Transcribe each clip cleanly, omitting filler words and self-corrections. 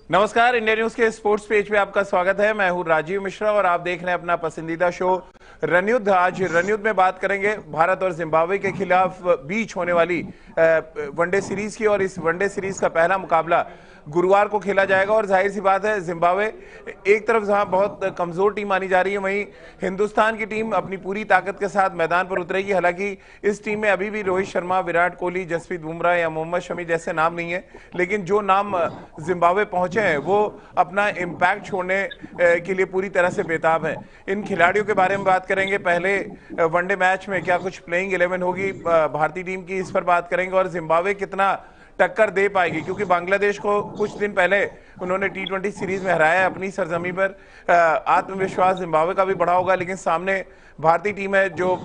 नमस्कार, India news के sports page पे आपका स्वागत है। मैं हूं राजीव मिश्रा और आप देख रहे हैं अपना पसंदीदा शो रन युद्ध। आज रन युद्ध में बात करेंगे भारत और जिम्बाब्वे के खिलाफ बीच होने वाली वनडे सीरीज की। और इस वनडे सीरीज का पहला मुकाबला गुरुवार को खेला जाएगा। और जाहिर सी बात है, जिम्बाब्वे एक तरफ जहां बहुत कमजोर टीम मानी जा रही है, वहीं हिंदुस्तान की टीम अपनी पूरी ताकत के साथ मैदान पर उतरेगी। हालांकि इस टीम में अभी भी रोहित शर्मा, विराट कोहली, जसप्रीत बुमराह या मोहम्मद शमी जैसे नाम नहीं है, लेकिन जो नाम जिम्बाब्वे पहुंचे हैं वो अपना इम्पैक्ट छोड़ने के लिए पूरी तरह से बेताब हैं। इन खिलाड़ियों के बारे में बात करेंगे। पहले वनडे मैच में क्या कुछ प्लेइंग 11 होगी भारतीय टीम की, इस पर बात करेंगे। और जिम्बाब्वे कितना टक्कर दे पाएगी, क्योंकि बांग्लादेश को कुछ दिन पहले उन्होंने T20 सीरीज में हराया अपनी सरजमी पर। आत्मविश्वास जिम्बाब्वे का भी बढ़ा होगा, लेकिन सामने भारतीय टीम है जो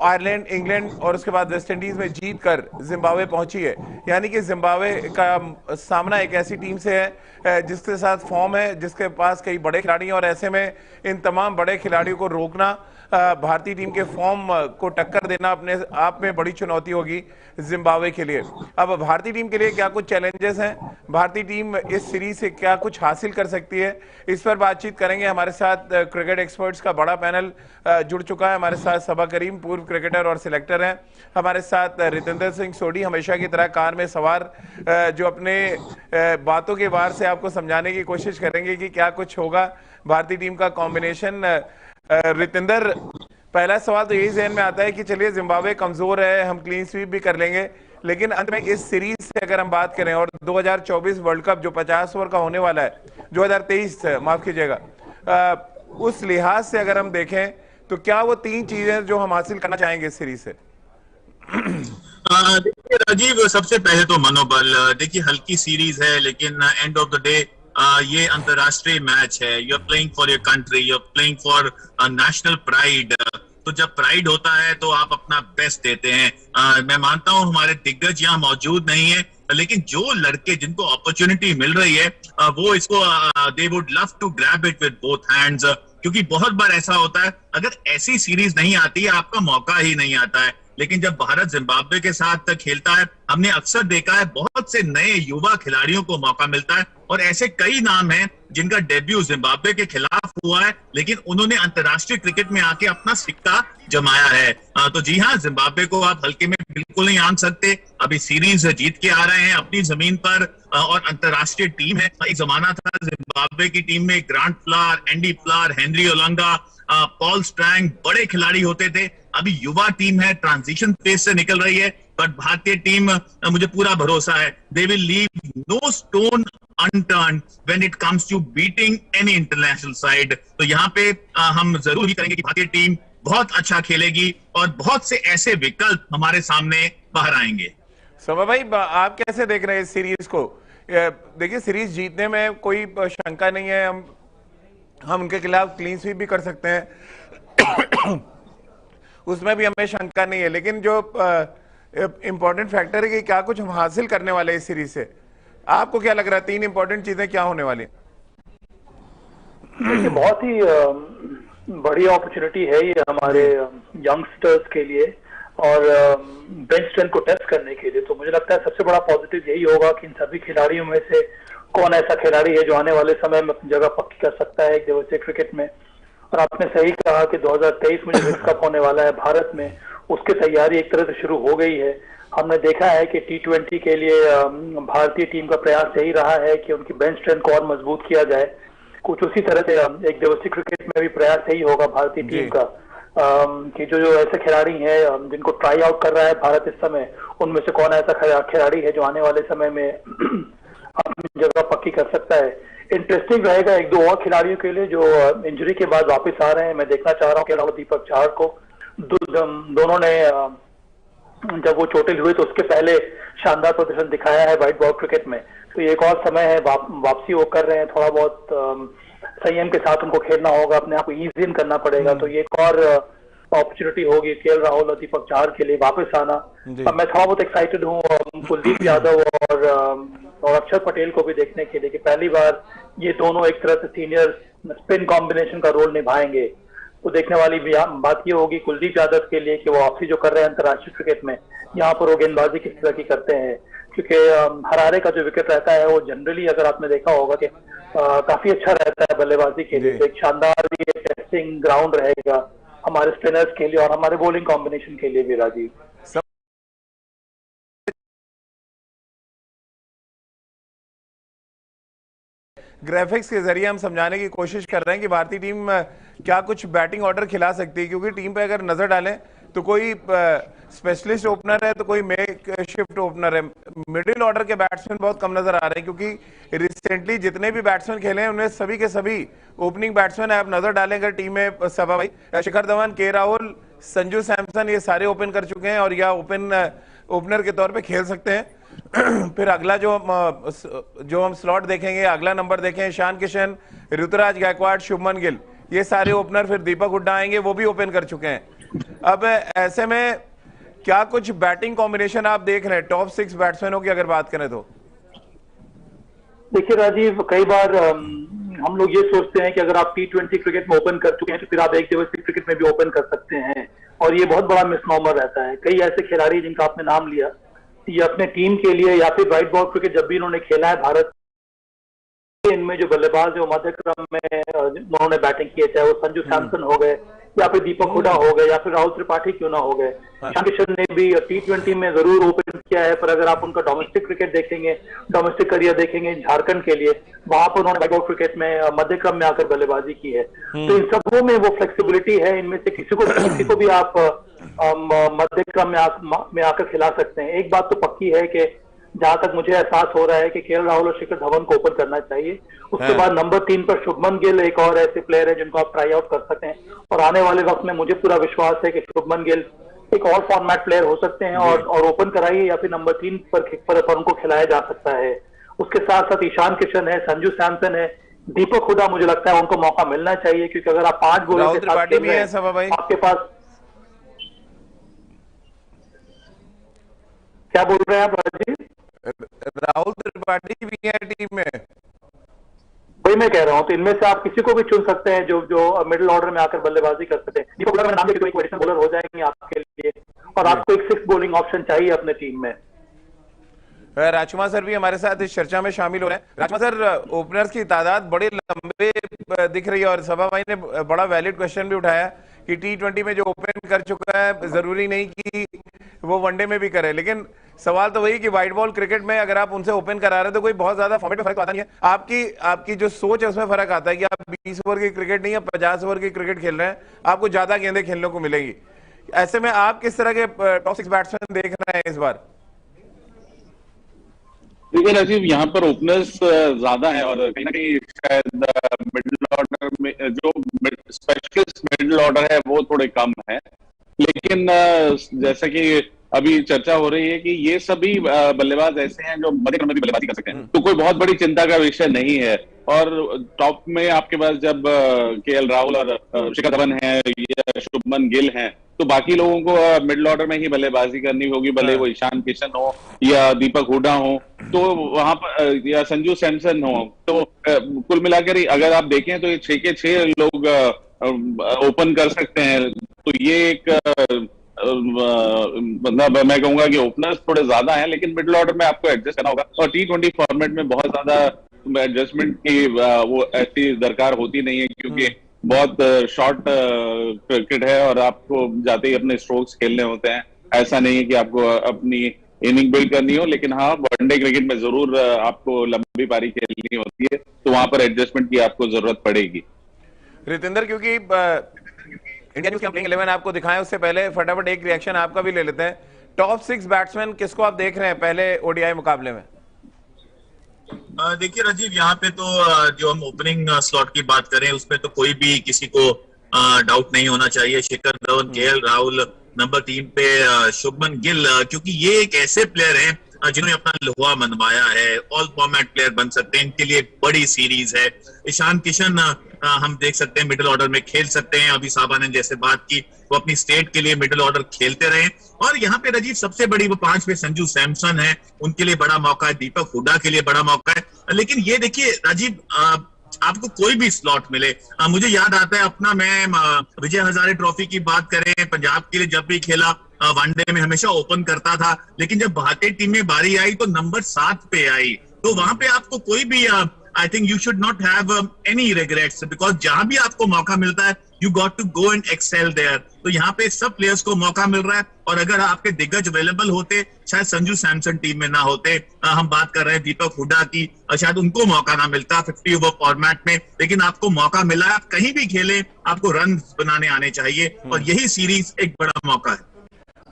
आयरलैंड, इंग्लैंड और उसके बाद वेस्ट इंडीज में जीत कर जिम्बाब्वे पहुंची है। यानी कि जिम्बाब्वे का सामना एक ऐसी टीम से है जिसके साथ फॉर्म है, जिसके पास कई बड़े खिलाड़ी हैं। और ऐसे में इन तमाम बड़े खिलाड़ियों को रोकना, भारतीय टीम के फॉर्म को टक्कर देना अपने आप में बड़ी चुनौती होगी जिम्बाब्वे के लिए। अब भारतीय टीम के लिए क्या कुछ चैलेंजेस हैं, भारतीय टीम इस सीरीज से क्या कुछ हासिल कर सकती है, इस पर बातचीत करेंगे। हमारे साथ क्रिकेट एक्सपर्ट्स का बड़ा पैनल जुड़ चुका है। हमारे साथ सबा करीम, पूर्व क्रिकेटर और सिलेक्टर हैं। हमारे साथ रितेंद्र सिंह सोढ़ी, हमेशा की तरह कार में सवार, जो अपने बातों के वार से आपको समझाने की कोशिश करेंगे कि क्या कुछ होगा भारतीय टीम का कॉम्बिनेशन। रितेंद्र, पहला सवाल तो यही जहन में आता है कि चलिए जिम्बाब्वे कमजोर है, हम क्लीन स्वीप भी कर लेंगे, लेकिन अंत में इस सीरीज से अगर हम बात करें और 2024 वर्ल्ड कप जो 50 ओवर का होने वाला है, 2023 माफ कीजिएगा, उस लिहाज से अगर हम देखें तो क्या वो तीन चीजें जो हम हासिल करना चाहेंगे इस सीरीज से? देखिए राजीव, सबसे पहले तो मनोबल। देखिए हल्की सीरीज है, लेकिन एंड ऑफ द डे ये अंतरराष्ट्रीय मैच है। You are playing for your country, you are playing for national pride. तो जब प्राइड होता है तो आप अपना बेस्ट देते हैं। मैं मानता हूं हमारे दिग्गज यहाँ मौजूद नहीं है, लेकिन जो लड़के जिनको अपॉर्चुनिटी मिल रही है वो इसको they would love to grab it with both hands. क्योंकि बहुत बार ऐसा होता है, अगर ऐसी सीरीज नहीं आती है आपका मौका ही नहीं आता है। लेकिन जब भारत जिम्बाब्वे के साथ खेलता है, हमने अक्सर देखा है बहुत से नए युवा खिलाड़ियों को मौका मिलता है। और ऐसे कई नाम हैं जिनका डेब्यू जिम्बाब्वे के खिलाफ हुआ है, लेकिन उन्होंने अंतर्राष्ट्रीय क्रिकेट में आके अपना सिक्का जमाया है। तो जी हाँ, जिम्बाब्वे को आप हल्के में बिल्कुल नहीं आन सकते। अभी सीरीज जीत के आ रहे हैं अपनी जमीन पर, और अंतर्राष्ट्रीय टीम है। एक जमाना था जिम्बाब्वे की टीम में grant flower, Andy flower, Henry Olonga, Paul Strang बड़े खिलाड़ी होते थे। अभी युवा टीम है, ट्रांजिशन फेज से निकल रही है। बट भारतीय टीम, मुझे पूरा भरोसा है, they will leave no stone unturned when it comes to beating any international side। तो यहाँ पे हम जरूर ही करेंगे कि भारतीय टीम बहुत अच्छा खेलेगी और बहुत से ऐसे विकल्प हमारे सामने बाहर आएंगे। सबा भाई, आप कैसे देख रहे हैं इस सीरीज को? देखिए, सीरीज जीतने में कोई शंका नहीं है, हम उनके खिलाफ क्लीन स्वीप भी कर सकते हैं उसमें भी हमें शंका नहीं है। लेकिन जो इंपॉर्टेंट फैक्टर है कि क्या कुछ हम हासिल करने वाले हैं इस सीरीज से, आपको क्या लग रहा है? तीन इंपॉर्टेंट चीजें क्या होने वाली? देखिए, बहुत ही बड़ी अपॉर्चुनिटी है ये हमारे यंगस्टर्स के लिए और बेंच स्ट्रेंथ को टेस्ट करने के लिए। तो मुझे लगता है सबसे बड़ा पॉजिटिव यही होगा कि इन सभी खिलाड़ियों में से कौन ऐसा खिलाड़ी है जो आने वाले समय में अपनी जगह पक्की कर सकता है एक दिवसीय क्रिकेट में। और आपने सही कहा कि 2023 में जो विश्व कप होने वाला है भारत में, उसकी तैयारी एक तरह से शुरू हो गई है। हमने देखा है कि T20 के लिए भारतीय टीम का प्रयास यही रहा है कि उनकी बेंच स्ट्रेंथ को और मजबूत किया जाए। कुछ उसी तरह से एक दिवसीय क्रिकेट में भी प्रयास यही होगा भारतीय टीम का, कि जो ऐसे खिलाड़ी हैं जिनको ट्राई आउट कर रहा है भारत इस समय, उनमें से कौन ऐसा खिलाड़ी है जो आने वाले समय में अपनी जगह पक्की कर सकता है। इंटरेस्टिंग रहेगा एक दो और खिलाड़ियों के लिए जो इंजरी के बाद वापस आ रहे हैं। मैं देखना चाह रहा हूँ कि दीपक चाहर को, दोनों ने जब वो चोटिल हुए तो उसके पहले शानदार प्रदर्शन दिखाया है व्हाइट बॉल क्रिकेट में। तो ये एक और समय है, वापसी वो कर रहे हैं, थोड़ा बहुत संयम के साथ उनको खेलना होगा, अपने आप को ईज इन करना पड़ेगा। तो ये एक और अपॉर्चुनिटी होगी KL राहुल और दीपक चाहर के लिए वापस आना। मैं थोड़ा बहुत एक्साइटेड हूँ कुलदीप यादव और अक्षर पटेल को भी देखने के लिए कि पहली बार ये दोनों एक तरह से सीनियर स्पिन कॉम्बिनेशन का रोल निभाएंगे। तो देखने वाली बात ये होगी कुलदीप यादव के लिए कि वो वापसी जो कर रहे हैं अंतर्राष्ट्रीय क्रिकेट में, यहाँ पर वो गेंदबाजी किस तरह की करते हैं। क्योंकि हरारे का जो विकेट रहता है वो जनरली अगर आपने देखा होगा कि काफी अच्छा रहता है बल्लेबाजी के लिए। एक शानदार ये टेस्टिंग ग्राउंड रहेगा हमारे स्पिनर्स के लिए और हमारे बॉलिंग कॉम्बिनेशन के लिए भी। राजीव, ग्राफिक्स के जरिए हम समझाने की कोशिश कर रहे हैं कि भारतीय टीम क्या कुछ बैटिंग ऑर्डर खिला सकती है, क्योंकि टीम पे अगर नजर डालें तो कोई स्पेशलिस्ट ओपनर है तो कोई मेक शिफ्ट ओपनर है। मिडिल ऑर्डर के बैट्समैन बहुत कम नजर आ रहे हैं, क्योंकि रिसेंटली जितने भी बैट्समैन खेले हैं उनमें सभी के सभी ओपनिंग बैट्समैन है। आप नजर डालेंगे टीम में सभा भाई, शिखर धवन, के राहुल, संजू सैमसन, ये सारे ओपन कर चुके हैं और या ओपनर के तौर पे खेल सकते हैं। फिर अगला जो हम स्लॉट देखेंगे, अगला नंबर देखें, ईशान किशन, ऋतुराज गायकवाड़, शुभमन गिल, ये सारे ओपनर। फिर दीपक हुड्डा आएंगे, वो भी ओपन कर चुके हैं। अब ऐसे में क्या कुछ बैटिंग कॉम्बिनेशन आप देख रहे हैं टॉप 6 बैट्समैनों की अगर बात करें तो? देखिए राजीव, कई बार हम लोग ये सोचते हैं कि अगर आप T20 क्रिकेट में ओपन कर चुके हैं तो फिर आप एक दिवसीय क्रिकेट में भी ओपन कर सकते हैं, और ये बहुत बड़ा मिसनॉमर रहता है। कई ऐसे खिलाड़ी जिनका आपने नाम लिया, ये अपने टीम के लिए या फिर व्हाइट बॉल क्रिकेट जब भी इन्होंने खेला है भारत, इनमें जो बल्लेबाज है वो मध्य क्रम में उन्होंने बैटिंग की है, चाहे वो संजू सैमसन हो गए या फिर दीपक हुड्डा हो गए या फिर राहुल त्रिपाठी क्यों ना हो गए। ईशान किशन ने भी T20 में जरूर ओपन किया है, पर अगर आप उनका डोमेस्टिक क्रिकेट देखेंगे, डोमेस्टिक करियर देखेंगे झारखंड के लिए, वहां पर उन्होंने व्हाइट बॉल क्रिकेट में मध्य क्रम में आकर बल्लेबाजी की है। तो इन सबों में वो फ्लेक्सिबिलिटी है, इनमें से किसी को भी आप मध्य क्रम में आकर खिला सकते हैं। एक बात तो पक्की है कि जहां तक मुझे एहसास हो रहा है कि केएल राहुल और शिखर धवन को ओपन करना चाहिए। उसके बाद नंबर 3 पर शुभमन गिल एक और ऐसे प्लेयर है जिनको आप ट्राई आउट कर सकते हैं, और आने वाले वक्त में मुझे पूरा विश्वास है कि शुभमन गिल एक और फॉर्मेट प्लेयर हो सकते हैं और ओपन कराइए या फिर नंबर 3 पर उनको खिलाया जा सकता है। उसके साथ साथ ईशान किशन है, संजू सैमसन है, दीपक हुड्डा, मुझे लगता है उनको मौका मिलना चाहिए, क्योंकि अगर आप 5 गोलों के साथ खेल रहे हैं, आपके पास क्या बोल रहे हैं आप राजीव? राहुल त्रिपाठी भी है टीम में, वही मैं कह रहा हूं। तो इनमें से आप किसी को भी चुन सकते हैं जो मिडिल ऑर्डर में आकर बल्लेबाजी कर सकते हैं। दीपक हुड्डा का नाम लेके तो एक एडिशनल बॉलर हो जाएंगे आपके लिए, और आपको एक 6 बॉलिंग ऑप्शन चाहिए अपने टीम में। राजकुमार सर भी हमारे साथ इस चर्चा में शामिल हो रहे हैं। राजकुमार सर, ओपनर्स की तादाद बड़े लंबे दिख रही है, और सभा भाई ने बड़ा वैलिड क्वेश्चन भी उठाया कि T20 में जो ओपन कर चुका है जरूरी नहीं कि वो वनडे में भी करे, लेकिन सवाल तो वही कि व्हाइट बॉल क्रिकेट में अगर आप उनसे ओपन करा रहे हैं तो कोई बहुत ज्यादा फॉर्मेट में फर्क आता नहीं है। आपकी जो सोच है उसमें फर्क आता है कि आप 20 ओवर की क्रिकेट नहीं, 50 ओवर की क्रिकेट खेल रहे हैं, आपको ज्यादा गेंदें खेलने को मिलेंगी। ऐसे में आप किस तरह के टॉप 6 बैट्समैन देख रहे हैं इस बार? देखिए राजीव, यहाँ पर ओपनर्स ज्यादा है और कहीं ना कहीं शायद मिडिल ऑर्डर में जो स्पेशलिस्ट मिडिल ऑर्डर है वो थोड़े कम है। लेकिन जैसा कि अभी चर्चा हो रही है कि ये सभी बल्लेबाज ऐसे हैं जो मध्य क्रम में भी बल्लेबाजी कर सकते हैं, तो कोई बहुत बड़ी चिंता का विषय नहीं है। और टॉप में आपके पास जब केएल राहुल और शिखर धवन है या शुभमन गिल हैं, तो बाकी लोगों को मिडिल ऑर्डर में ही बल्लेबाजी करनी होगी, भले वो ईशान किशन हो या दीपक हुड्डा हो, तो वहां पर या संजू सैमसन हो। तो कुल मिलाकर अगर आप देखें तो ये 6 के 6 लोग ओपन कर सकते हैं। तो ये एक मतलब मैं कहूंगा कि ओपनर्स थोड़े ज्यादा हैं, लेकिन मिडिल ऑर्डर में आपको एडजस्ट करना होगा। और T20 फॉर्मेट में बहुत ज्यादा एडजस्टमेंट की वो ऐसी दरकार होती नहीं है, क्योंकि बहुत शॉर्ट क्रिकेट है और आपको जाते ही अपने स्ट्रोक्स खेलने होते हैं। ऐसा नहीं है कि आपको अपनी इनिंग बिल्ड करनी हो, लेकिन हाँ, वनडे क्रिकेट में जरूर आपको लंबी पारी खेलनी होती है, तो वहां पर एडजस्टमेंट की आपको जरूरत पड़ेगी। रितेंद्र, क्योंकि इंडिया न्यूज़ की प्लेइंग 11 आपको दिखाएं, उससे पहले फटाफट एक रिएक्शन आपका भी ले लेते हैं। टॉप 6 बैट्समैन किसको आप देख रहे हैं पहले ओडीआई मुकाबले में? देखिए राजीव, यहाँ पे तो जो हम ओपनिंग स्लॉट की बात करें उसमें तो कोई भी किसी को डाउट नहीं होना चाहिए। शिखर धवन, केएल राहुल, नंबर 3 पे शुभमन गिल, क्योंकि ये एक ऐसे प्लेयर हैं जिन्होंने अपना लोहा मनवाया है, ऑल फॉर्मेट प्लेयर बन सकते हैं, इनके लिए एक बड़ी सीरीज है। ईशान किशन हम देख सकते हैं मिडिल ऑर्डर में खेल सकते हैं, अभी साहबा ने जैसे बात की वो अपनी स्टेट के लिए मिडिल ऑर्डर खेलते रहे। और यहाँ पे राजीव सबसे बड़ी वो 5 पे संजू सैमसन है, उनके लिए बड़ा मौका है, दीपक हुड्डा के लिए बड़ा मौका है। लेकिन ये देखिए राजीव, आपको कोई भी स्लॉट मिले, मुझे याद आता है अपना, मैं विजय हजारे ट्रॉफी की बात करें, पंजाब के लिए जब भी खेला वनडे में हमेशा ओपन करता था, लेकिन जब भारतीय टीम में बारी आई तो नंबर 7 पे आई। तो वहां पे आपको कोई भी I think you should not have any regrets, because जहां भी आपको मौका मिलता है you got to go and excel there. तो यहाँ पे सब प्लेयर्स को मौका मिल रहा है, और अगर आपके दिग्गज अवेलेबल होते, शायद संजू सैमसन टीम में ना होते। हम बात कर रहे हैं दीपक हुड्डा की, शायद उनको मौका ना मिलता 50 ओवर फॉर्मेट में, लेकिन आपको मौका मिला। आप कहीं भी खेलें, आपको रन बनाने आने चाहिए, और यही सीरीज एक बड़ा मौका है।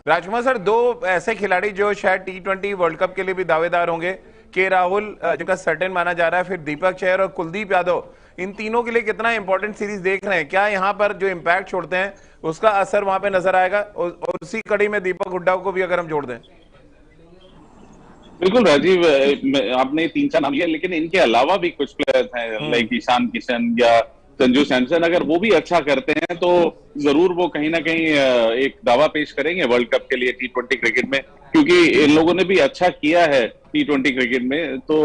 राजकुमार सर, दो ऐसे खिलाड़ी जो शायद T20 वर्ल्ड कप के लिए भी दावेदार होंगे, के राहुल जिनका सर्टेन माना जा रहा है, फिर दीपक चहर और कुलदीप यादव, इन तीनों के लिए कितना इंपॉर्टेंट सीरीज देख रहे हैं? क्या यहाँ पर जो इम्पैक्ट छोड़ते हैं उसका असर वहां पे नजर आएगा? और उसी कड़ी में दीपक हुड्डा को भी अगर हम जोड़ दें। बिल्कुल राजीव, आपने 3-4 नाम लिया, लेकिन इनके अलावा भी कुछ प्लेयर्स हैं लाइक ईशान किशन या संजू सैमसन। अगर वो भी अच्छा करते हैं तो जरूर वो कहीं ना कहीं एक दावा पेश करेंगे वर्ल्ड कप के लिए T20 क्रिकेट में, क्योंकि इन लोगों ने भी अच्छा किया है T20 क्रिकेट में। तो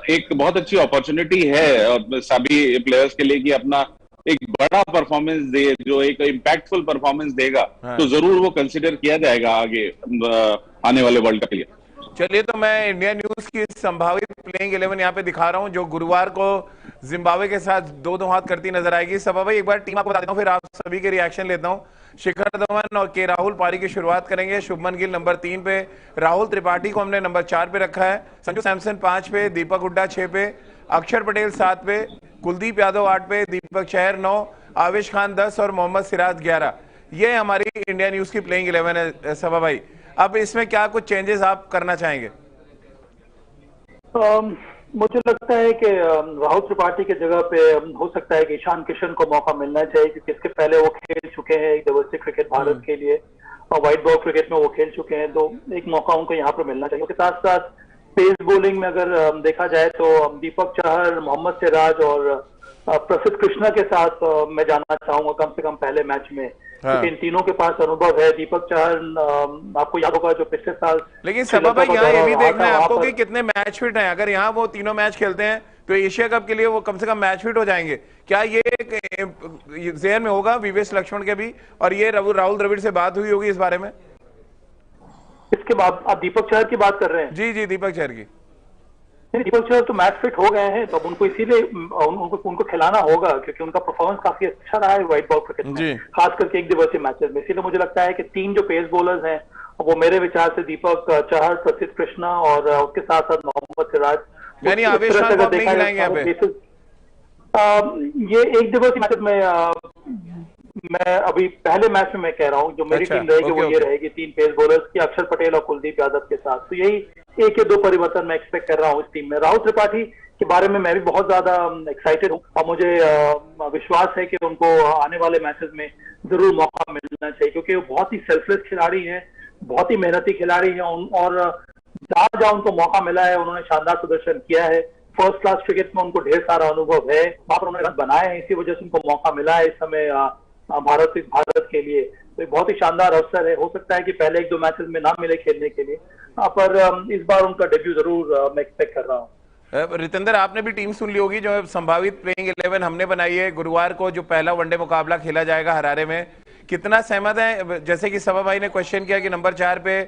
एक बहुत अच्छी अपॉर्चुनिटी है सभी प्लेयर्स के लिए कि अपना एक बड़ा परफॉर्मेंस दे, जो एक इम्पैक्टफुल परफॉर्मेंस देगा। तो जरूर वो कंसिडर किया जाएगा आगे आने वाले वर्ल्ड कप के लिए। चलिए, तो मैं इंडिया न्यूज की संभावित प्लेइंग 11 यहाँ पे दिखा रहा हूँ, जो गुरुवार को जिम्बाब्वे के साथ 2-2 हाथ करती नजर आएगी। सभा भाई, एक बार टीम आपको बता देता हूँ, फिर आप सभी के रिएक्शन लेता हूँ। शिखर धवन और के राहुल पारी की शुरुआत करेंगे। शुभमन गिल नंबर 3 पे, राहुल त्रिपाठी को हमने नंबर 4 पे रखा है, संजू सैमसन 5 पे, दीपक हुड्डा 6 पे, अक्षर पटेल 7 पे, कुलदीप यादव 8 पे, दीपक चहर 9, आवेश खान 10 और मोहम्मद सिराज 11। ये हमारी इंडिया न्यूज की प्लेइंग 11 है। सभा भाई, अब इसमें क्या कुछ चेंजेस आप करना चाहेंगे? मुझे लगता है कि राहुल त्रिपाठी की जगह पे हो सकता है कि ईशान किशन को मौका मिलना चाहिए, क्योंकि इसके पहले वो खेल चुके हैं एक दिवसीय क्रिकेट भारत के लिए, और व्हाइट बॉल क्रिकेट में वो खेल चुके हैं। तो एक मौका उनको यहाँ पर मिलना चाहिए। उसके साथ साथ पेस बॉलिंग में अगर देखा जाए तो दीपक चहर, मोहम्मद सिराज और प्रसिद्ध कृष्णा के साथ मैं जाना चाहूंगा कम से कम पहले मैच में, क्योंकि इन तीनों के पास अनुभव है। दीपक चहर आपको याद होगा जो पिछले साल, लेकिन सभा भाई यहाँ ये भी देखना है आपको कि कितने मैच फिट हैं। अगर यहाँ वो तीनों मैच खेलते हैं तो एशिया कप के लिए वो कम से कम मैच फिट हो जाएंगे। क्या ये ज़हन में होगा वीवीएस लक्ष्मण के भी, और ये राहुल द्रविड़ से बात हुई होगी इस बारे में? इसके बाद आप दीपक चहर की बात कर रहे हैं? जी, दीपक चहर की। दीपक चहर तो मैच फिट हो गए हैं, तो अब उनको इसीलिए उनको खिलाना होगा, क्योंकि उनका परफॉर्मेंस काफी अच्छा रहा है व्हाइट बॉल क्रिकेट में, खास करके एक दिवसीय मैचेस में। इसीलिए मुझे लगता है कि 3 जो पेस बॉलर्स हैं वो मेरे विचार से दीपक चहर, प्रसिद्ध कृष्णा और उसके साथ साथ मोहम्मद सिराज, यानी आवेश खान को नहीं खिलाएंगे यहाँ पे। ये एक दिवसीय मैचेस में मैं अभी पहले मैच में मैं कह रहा हूँ जो मेरी टीम रहेगी वो ये रहेगी 3 पेस बॉलर्स की, अक्षर पटेल और कुलदीप यादव के साथ। तो यही 1 या 2 परिवर्तन मैं एक्सपेक्ट कर रहा हूँ इस टीम में। राहुल त्रिपाठी के बारे में मैं भी बहुत ज्यादा एक्साइटेड हूँ, और मुझे विश्वास है कि उनको आने वाले मैचेस में जरूर मौका मिलना चाहिए, क्योंकि वो बहुत ही सेल्फलेस खिलाड़ी है, बहुत ही मेहनती खिलाड़ी है, और जहां जहां उनको मौका मिला है उन्होंने शानदार प्रदर्शन किया है। फर्स्ट क्लास क्रिकेट में उनको ढेर सारा अनुभव है, वहां पर उन्होंने रन बनाए हैं, इसी वजह से उनको मौका मिला है इस समय भारत के लिए। तो बहुत ही शानदार अवसर है। हो सकता है कि पहले 1-2 मैचेस में ना मिले खेलने के लिए, पर इस बार उनका डेब्यू जरूर मैं एक्सपेक्ट कर रहा हूँ। रितेंद्र, आपने भी टीम सुन ली होगी जो संभावित प्लेइंग 11 हमने बनाई है। गुरुवार को जो पहला वनडे मुकाबला खेला जाएगा हरारे में, कितना सहमत है? जैसे कि सभा भाई ने क्वेश्चन किया कि नंबर 4 पे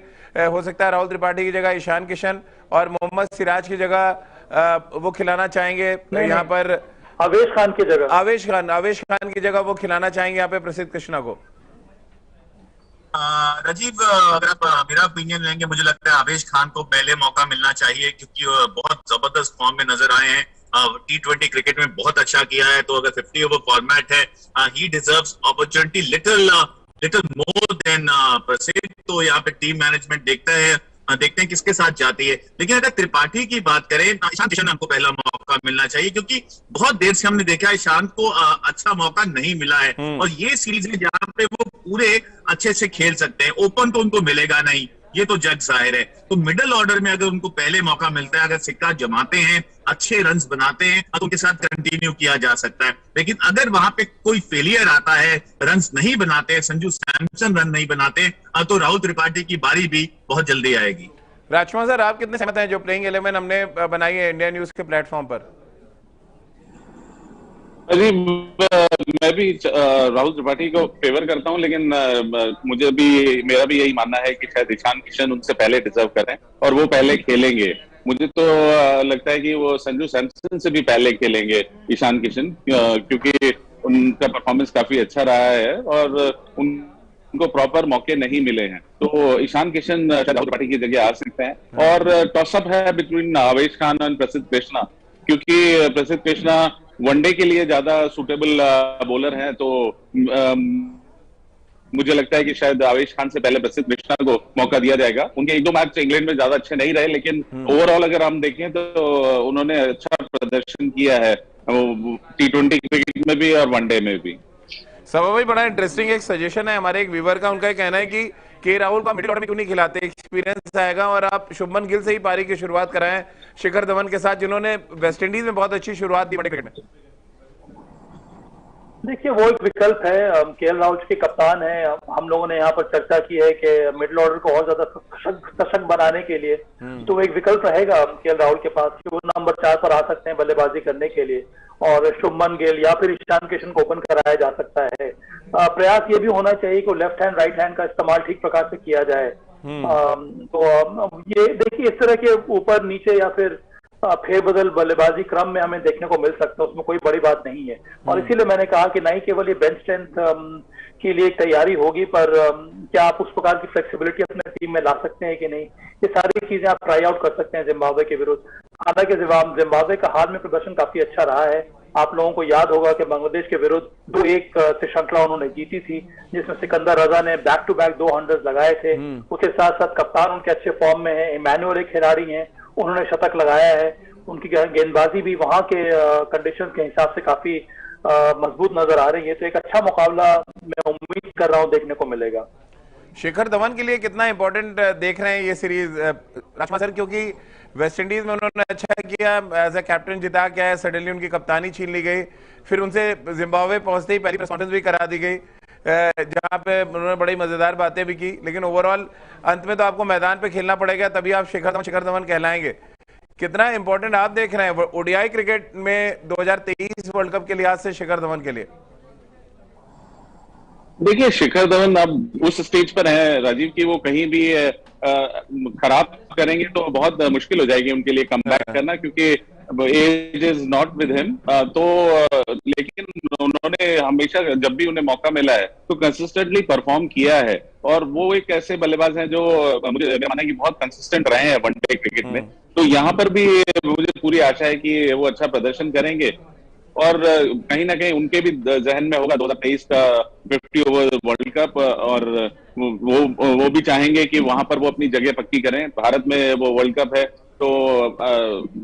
हो सकता है राहुल त्रिपाठी की जगह ईशान किशन, और मोहम्मद सिराज की जगह वो खिलाना चाहेंगे यहाँ पर आवेश खान की जगह, आवेश खान की जगह वो खिलाना चाहेंगे यहाँ पे प्रसिद्ध कृष्णा को। राजीव, अगर आप मेरा ओपिनियन लेंगे, मुझे लगता है आवेश खान को पहले मौका मिलना चाहिए, क्योंकि बहुत जबरदस्त फॉर्म में नजर आए हैं। T20 क्रिकेट में बहुत अच्छा किया है, तो अगर 50 ओवर फॉर्मेट है, ही deserves opportunity little more than प्रसिद्ध। तो यहाँ पे टीम मैनेजमेंट देखते हैं किसके साथ जाती है। लेकिन अगर त्रिपाठी की बात करें, ईशान किशन हमको पहला मौका मिलना चाहिए, क्योंकि बहुत देर से हमने देखा है ईशान को अच्छा मौका नहीं मिला है, और ये सीरीज है जहाँ पे वो पूरे अच्छे से खेल सकते हैं। ओपन तो उनको मिलेगा नहीं, ये तो जग जाहिर है। तो मिडिल ऑर्डर में अगर उनको पहले मौका मिलता है, अगर सिक्का जमाते हैं, अच्छे रन्स बनाते हैं, तो उनके साथ कंटिन्यू किया जा सकता है। लेकिन अगर वहां पे कोई फेलियर आता है, रन्स नहीं बनाते, संजू सैमसन रन नहीं बनाते, तो राहुल त्रिपाठी की बारी भी बहुत जल्दी आएगी। राजकुमार सर, आप कितने सहमत हैं जो प्लेइंग 11 हमने बनाई है इंडिया न्यूज के प्लेटफॉर्म पर? अरे मैं भी राहुल त्रिपाठी को फेवर करता हूं, लेकिन मेरा भी यही मानना है कि शायद ईशान किशन उनसे पहले डिजर्व करें और वो पहले खेलेंगे। मुझे तो लगता है कि वो संजू सैमसन से भी पहले खेलेंगे ईशान किशन, क्योंकि उनका परफॉर्मेंस काफी अच्छा रहा है और उनको प्रॉपर मौके नहीं मिले हैं। तो ईशान किशन शायद राहुल त्रिपाठी की जगह आ सकते हैं। और टॉसअप है बिटवीन आवेश खान और प्रसिद्ध कृष्णा, क्योंकि प्रसिद्ध कृष्णा वनडे के लिए ज्यादा सुटेबल बॉलर हैं। तो मुझे लगता है कि शायद आवेश खान से पहले प्रसिद्ध कृष्णा को मौका दिया जाएगा। उनके एक दो मैच इंग्लैंड में ज्यादा अच्छे नहीं रहे, लेकिन ओवरऑल अगर हम देखें तो उन्होंने अच्छा प्रदर्शन किया है T20 क्रिकेट में भी और वनडे में भी। सब भाई बड़ा इंटरेस्टिंग एक सजेशन है हमारे एक व्यूवर का। उनका कहना है कि के राहुल को मिडिल ऑर्डर में क्यों नहीं खिलाते, एक्सपीरियंस आएगा और आप शुभमन गिल से ही पारी की शुरुआत कराएं शिखर धवन के साथ, जिन्होंने वेस्टइंडीज में बहुत अच्छी शुरुआत दी क्रिकेट में। देखिए वो एक विकल्प है। केएल राहुल के कप्तान है। हम लोगों ने यहाँ पर चर्चा की है कि मिडिल ऑर्डर को और ज्यादा सशक्त बनाने के लिए तो एक विकल्प रहेगा केएल राहुल के पास कि वो नंबर 4 पर आ सकते हैं बल्लेबाजी करने के लिए, और शुभमन गिल या फिर ईशान किशन को ओपन कराया जा सकता है। प्रयास ये भी होना चाहिए कि लेफ्ट हैंड राइट हैंड का इस्तेमाल ठीक प्रकार से किया जाए। तो ये देखिए इस तरह के ऊपर नीचे या फिर फेरबदल बल्लेबाजी क्रम में हमें देखने को मिल सकता है, उसमें कोई बड़ी बात नहीं है। और इसीलिए मैंने कहा कि नहीं केवल ये बेंच स्ट्रेंथ के लिए एक तैयारी होगी, पर क्या आप उस प्रकार की फ्लेक्सिबिलिटी अपने टीम में ला सकते हैं कि नहीं, ये सारी चीजें आप ट्राई आउट कर सकते हैं जिम्बाब्वे के विरुद्ध। हालांकि जिम्बाब्वे का हाल में प्रदर्शन काफी अच्छा रहा है। आप लोगों को याद होगा कि बांग्लादेश के विरुद्ध 2-1 से श्रृंखला उन्होंने जीती थी, जिसमें सिकंदर रजा ने बैक टू बैक 200 लगाए थे। उसके साथ साथ कप्तान उनके अच्छे फॉर्म में है, इमैनुअल एक खिलाड़ी हैं, उन्होंने शतक लगाया है। उनकी गेंदबाजी भी वहां के कंडीशंस के हिसाब से काफी मजबूत नजर आ रही है। तो एक अच्छा मुकाबला मैं उम्मीद कर रहा हूं देखने को मिलेगा। शिखर धवन के लिए कितना इंपॉर्टेंट देख रहे हैं ये सीरीज राजकुमार सर, क्योंकि वेस्टइंडीज में उन्होंने अच्छा किया, एज ए कैप्टन जिता के आए, सडनली उनकी कप्तानी छीन ली गई, फिर उनसे जिम्बाब्वे पहुंचते ही पहली प्रेस कॉन्फ्रेंस भी करा दी गई जहां पे उन्होंने बड़ी मजेदार बातें भी की, लेकिन ओवरऑल अंत में तो आपको मैदान पे खेलना पड़ेगा तभी आप शिखर धवन कहलाएंगे। कितना इंपॉर्टेंट आप देख रहे हैं ओडीआई क्रिकेट में 2023 वर्ल्ड कप के लिहाज से शिखर धवन के लिए? देखिए शिखर धवन अब उस स्टेज पर है राजीव की वो कहीं भी खराब करेंगे तो बहुत मुश्किल हो जाएगी उनके लिए कमबैक करना, क्योंकि age is not with him. लेकिन उन्होंने हमेशा जब भी उन्हें मौका मिला है तो कंसिस्टेंटली परफॉर्म किया है, और वो एक ऐसे बल्लेबाज हैं जो मुझे माना है कि बहुत कंसिस्टेंट रहे हैं वनडे क्रिकेट में। तो यहाँ पर भी मुझे पूरी आशा है कि वो अच्छा प्रदर्शन करेंगे, और कहीं ना कहीं उनके भी जहन में होगा 2023 का 50 ओवर वर्ल्ड कप, और वो भी चाहेंगे कि वहां पर वो अपनी जगह पक्की करें। भारत में वो वर्ल्ड कप है तो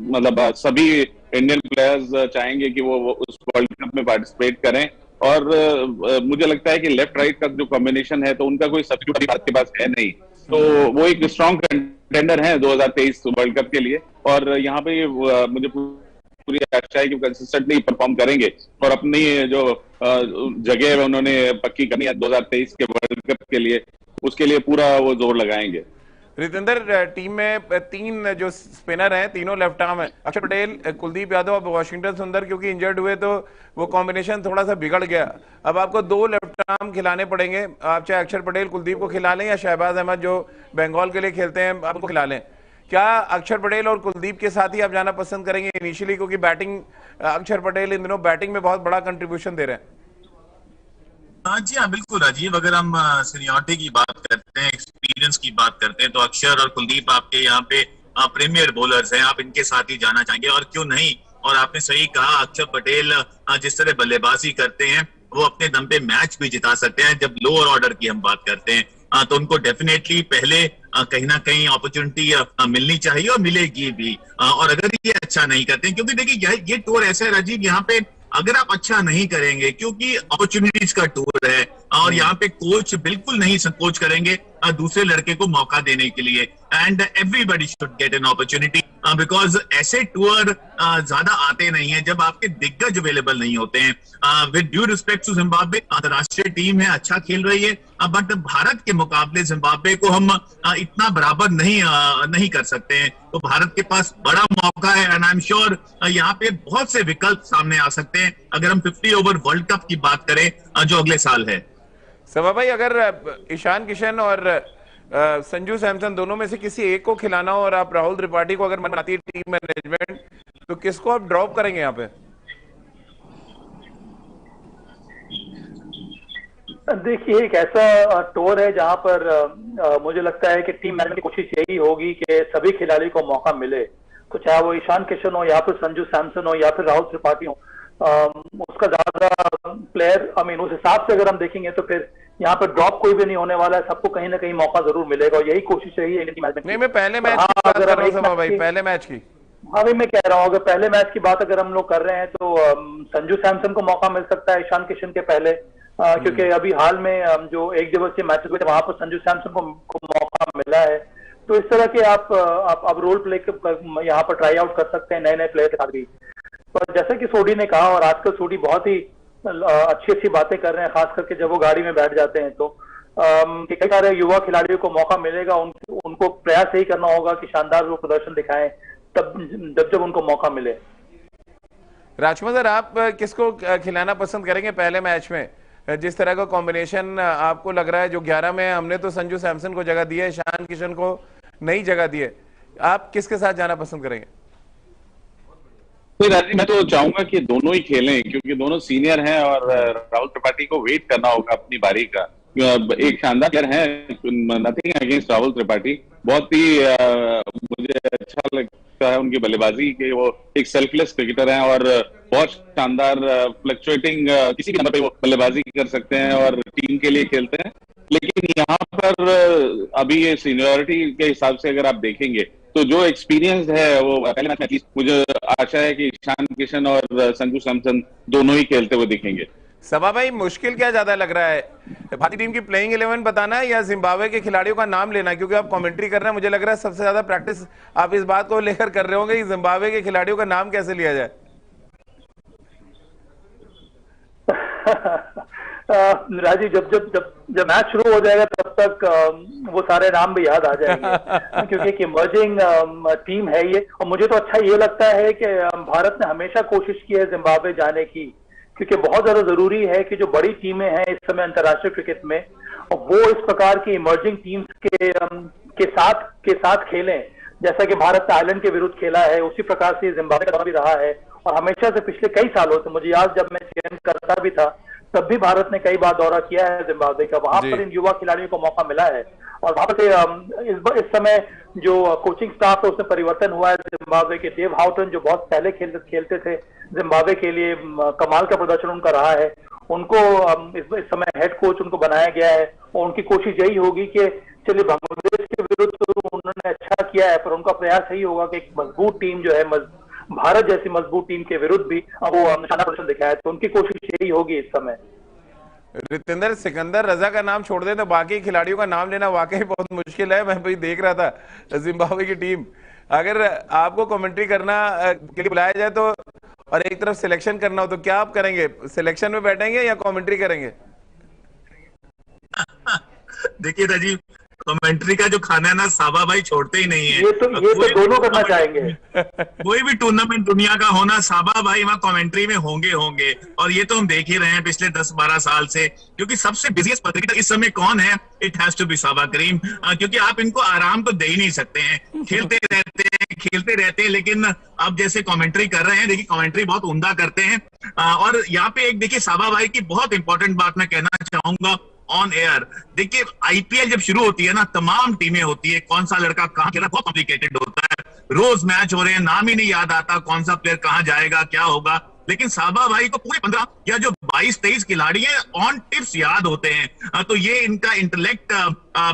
मतलब सभी इंडियन प्लेयर्स चाहेंगे कि वो उस वर्ल्ड कप में पार्टिसिपेट करें, और मुझे लगता है कि लेफ्ट राइट का जो कॉम्बिनेशन है तो उनका कोई सब्स्टिट्यूट अभी भारत के पास है नहीं, तो वो एक स्ट्रॉन्ग कंटेंडर है 2023 वर्ल्ड कप के लिए। और यहाँ पे मुझे पूरी आशा है कि वो कंसिस्टेंटली परफॉर्म करेंगे और अपनी जो जगह है उन्होंने पक्की करनी है 2023 के वर्ल्ड कप के लिए, उसके लिए पूरा वो जोर लगाएंगे। रितेंद्र, टीम में 3 जो स्पिनर हैं तीनों लेफ्ट आर्म है, अक्षर पटेल, कुलदीप यादव और वाशिंगटन सुंदर, क्योंकि इंजर्ड हुए तो वो कॉम्बिनेशन थोड़ा सा बिगड़ गया। अब आपको 2 लेफ्ट आर्म खिलाने पड़ेंगे, आप चाहे अक्षर पटेल कुलदीप को खिला लें या शहबाज अहमद जो बंगाल के लिए खेलते हैं आप उनको खिला लें। क्या अक्षर पटेल और कुलदीप के साथ ही आप जाना पसंद करेंगे इनिशियली, क्योंकि बैटिंग अक्षर पटेल इन दिनों बैटिंग में बहुत बड़ा कंट्रीब्यूशन दे रहे हैं? जी हाँ बिल्कुल राजीव, अगर हम सीनियरिटी की बात करते हैं, एक्सपीरियंस की बात करते हैं, तो अक्षर और कुलदीप आपके यहाँ पे प्रीमियर बॉलर्स हैं, आप इनके साथ ही जाना चाहेंगे और क्यों नहीं। और आपने सही कहा, अक्षर पटेल जिस तरह बल्लेबाजी करते हैं वो अपने दम पे मैच भी जिता सकते हैं। जब लोअर ऑर्डर की हम बात करते हैं तो उनको डेफिनेटली पहले कहीं ना कहीं अपॉर्चुनिटी मिलनी चाहिए और मिलेगी भी। और अगर ये अच्छा नहीं करते हैं, क्योंकि देखिए ये टूर ऐसा है राजीव, यहाँ पे अगर आप अच्छा नहीं करेंगे, क्योंकि अपॉर्चुनिटीज का टूर है और यहाँ पे कोच बिल्कुल नहीं संकोच करेंगे दूसरे लड़के को मौका देने के लिए, and everybody should get an opportunity. Because ऐसे टूर ज्यादा आते नहीं है जब आपके दिग्गज अवेलेबल नहीं होते हैं। With due respect to Zimbabwe, अंतरराष्ट्रीय टीम है, अच्छा खेल रही है, बट भारत के मुकाबले जिम्बाब्वे को हम इतना बराबर नहीं कर सकते हैं। तो भारत के पास बड़ा मौका है एंड आई एम श्योर यहाँ पे बहुत से विकल्प सामने आ सकते हैं अगर हम 50 ओवर वर्ल्ड कप की बात करें जो अगले साल है। सभा भाई, अगर ईशान किशन और संजू सैमसन दोनों में से किसी एक को खिलाना हो और आप राहुल त्रिपाठी को अगर बनाती है टीम मैनेजमेंट, तो किसको आप ड्रॉप करेंगे यहाँ पे? देखिए, एक ऐसा टूर है जहां पर मुझे लगता है कि टीम मैनेजमेंट की कोशिश यही होगी कि सभी खिलाड़ी को मौका मिले, तो चाहे वो ईशान किशन हो या फिर संजू सैमसन हो या फिर राहुल त्रिपाठी हो, उसका ज्यादा प्लेयर उस हिसाब से अगर हम देखेंगे तो फिर यहाँ पर ड्रॉप कोई भी नहीं होने वाला है, सबको कहीं ना कहीं मौका जरूर मिलेगा और यही कोशिश रही है टीम मैनेजमेंट। नहीं, मैं पहले मैच की बात कर रहा हूं भाई, पहले मैच की। हाँ भाई, मैं कह रहा हूँ अगर पहले मैच की बात अगर हम लोग कर रहे हैं तो संजू सैमसन को मौका मिल सकता है ईशान किशन के पहले, क्योंकि अभी हाल में जो एक दिवसीय मैचेस हुए थे वहां पर संजू सैमसन को मौका मिला है। तो इस तरह के आप रोल प्ले यहाँ पर ट्राई आउट कर सकते हैं नए नए प्लेयर के साथ भी। पर जैसे कि सोडी ने कहा, और आजकल सोडी बहुत ही अच्छी बातें कर रहे हैं, खास करके जब वो गाड़ी में बैठ जाते हैं, तो कई सारे युवा खिलाड़ियों को मौका मिलेगा, उनको प्रयास यही करना होगा कि शानदार वो प्रदर्शन दिखाएं तब जब उनको मौका मिले। राजकुमार सर, आप किसको खिलाना पसंद करेंगे पहले मैच में? जिस तरह का कॉम्बिनेशन आपको लग रहा है, जो 11 में हमने तो संजू सैमसन को जगह दी है, ईशान किशन को नई जगह दी है, आप किसके साथ जाना पसंद करेंगे? राजीव, मैं तो चाहूंगा कि दोनों ही खेलें, क्योंकि दोनों सीनियर हैं और राहुल त्रिपाठी को वेट करना होगा अपनी बारी का। एक शानदार प्लेयर है, नथिंग अगेंस्ट राहुल त्रिपाठी, बहुत ही मुझे अच्छा लगता है उनकी बल्लेबाजी के, वो एक सेल्फलेस क्रिकेटर हैं और बहुत शानदार फ्लक्चुएटिंग किसी भी नंबर पे वो बल्लेबाजी कर सकते हैं और टीम के लिए खेलते हैं। लेकिन यहाँ पर अभी ये सीनियरिटी के हिसाब से अगर आप देखेंगे तो जो एक्सपीरियंस है वो पहले मैच में मुझे आशा है कि ईशान किशन और संजू सैमसन दोनों ही खेलते हुए दिखेंगे। सभा भाई, मुश्किल क्या ज्यादा लग रहा है, भारतीय टीम की प्लेइंग 11 बताना है या जिम्बाब्वे के खिलाड़ियों का नाम लेना? क्योंकि आप कमेंट्री कर रहे हैं, मुझे लग रहा है सबसे ज्यादा प्रैक्टिस आप इस बात को लेकर कर रहे होंगे कि जिम्बाब्वे के खिलाड़ियों का नाम कैसे लिया जाए। राजीव, जब मैच शुरू हो जाएगा तब तक वो सारे नाम भी याद आ जाएंगे क्योंकि एक इमर्जिंग टीम है ये। और मुझे तो अच्छा ये लगता है कि भारत ने हमेशा कोशिश की है जिम्बाब्वे जाने की, क्योंकि बहुत ज्यादा जरूरी है कि जो बड़ी टीमें हैं इस समय अंतर्राष्ट्रीय क्रिकेट में, वो इस प्रकार की इमर्जिंग टीम्स के साथ खेलें। जैसा कि भारत ने आयरलैंड के विरुद्ध खेला है, उसी प्रकार से जिम्बाब्वे का भी रहा है। और हमेशा से पिछले कई सालों से, मुझे याद जब मैं चयन करता भी था तब भी भारत ने कई बार दौरा किया है जिम्बाब्वे का, वहां पर इन युवा खिलाड़ियों को मौका मिला है। और वहां से इस समय जो कोचिंग स्टाफ है उसमें परिवर्तन हुआ है जिम्बाब्वे के। डेव हाउटन जो बहुत पहले खेलते थे जिम्बाब्वे के लिए, कमाल का प्रदर्शन उनका रहा है, उनको इस समय हेड कोच उनको बनाया गया है। और उनकी कोशिश यही होगी कि चलिए बांग्लादेश के विरुद्ध तो उन्होंने अच्छा किया है, पर उनका प्रयास यही होगा कि एक मजबूत टीम जो है, भारत जैसी मजबूत टीम के विरुद्ध भी वो शानदार प्रदर्शन दिखाया। तो उनकी कोशिश यही होगी इस समय। रितेंद्र, सिकंदर रजा का नाम छोड़ दे तो बाकी खिलाड़ियों का नाम लेना वाकई बहुत मुश्किल है। मैं भाई देख रहा था जिम्बाब्वे की टीम, अगर आपको कमेंट्री करना के लिए बुलाया जाए तो, और एक तरफ सिलेक्शन करना हो, तो क्या आप करेंगे? सिलेक्शन में बैठेंगे या कमेंट्री करेंगे? देखिए राजीव, कमेंट्री का जो खाना है ना, साबा भाई छोड़ते ही नहीं है। ये तो दोनों करना चाहेंगे। कोई भी टूर्नामेंट दुनिया का होना, साबा भाई वहां कमेंट्री में होंगे। और ये तो हम देख ही रहे हैं पिछले 10-12 साल से, क्योंकि सबसे बिजीएस्ट पत्रकार इस समय कौन है? इट हैज टू बी साबा करीम, क्योंकि आप इनको आराम तो दे ही नहीं सकते हैं। खेलते रहते हैं, लेकिन अब जैसे कमेंट्री कर रहे हैं, देखिए कमेंट्री बहुत उम्दा करते हैं। और यहाँ पे एक देखिए साबा भाई की बहुत इंपॉर्टेंट बात मैं कहना चाहूंगा ऑन एयर। देखिए आईपीएल जब शुरू होती है ना, तमाम टीमें होती है, कौन सा लड़का कहाँ खेला, बहुत कॉम्प्लिकेटेड होता है। रोज मैच हो रहे हैं, नाम ही नहीं याद आता कौन सा प्लेयर कहाँ जाएगा, क्या होगा। लेकिन साबा भाई को पूरे 15 या जो 22-23 खिलाड़ी हैं ऑन टिप्स याद होते हैं। तो ये इनका इंटेलेक्ट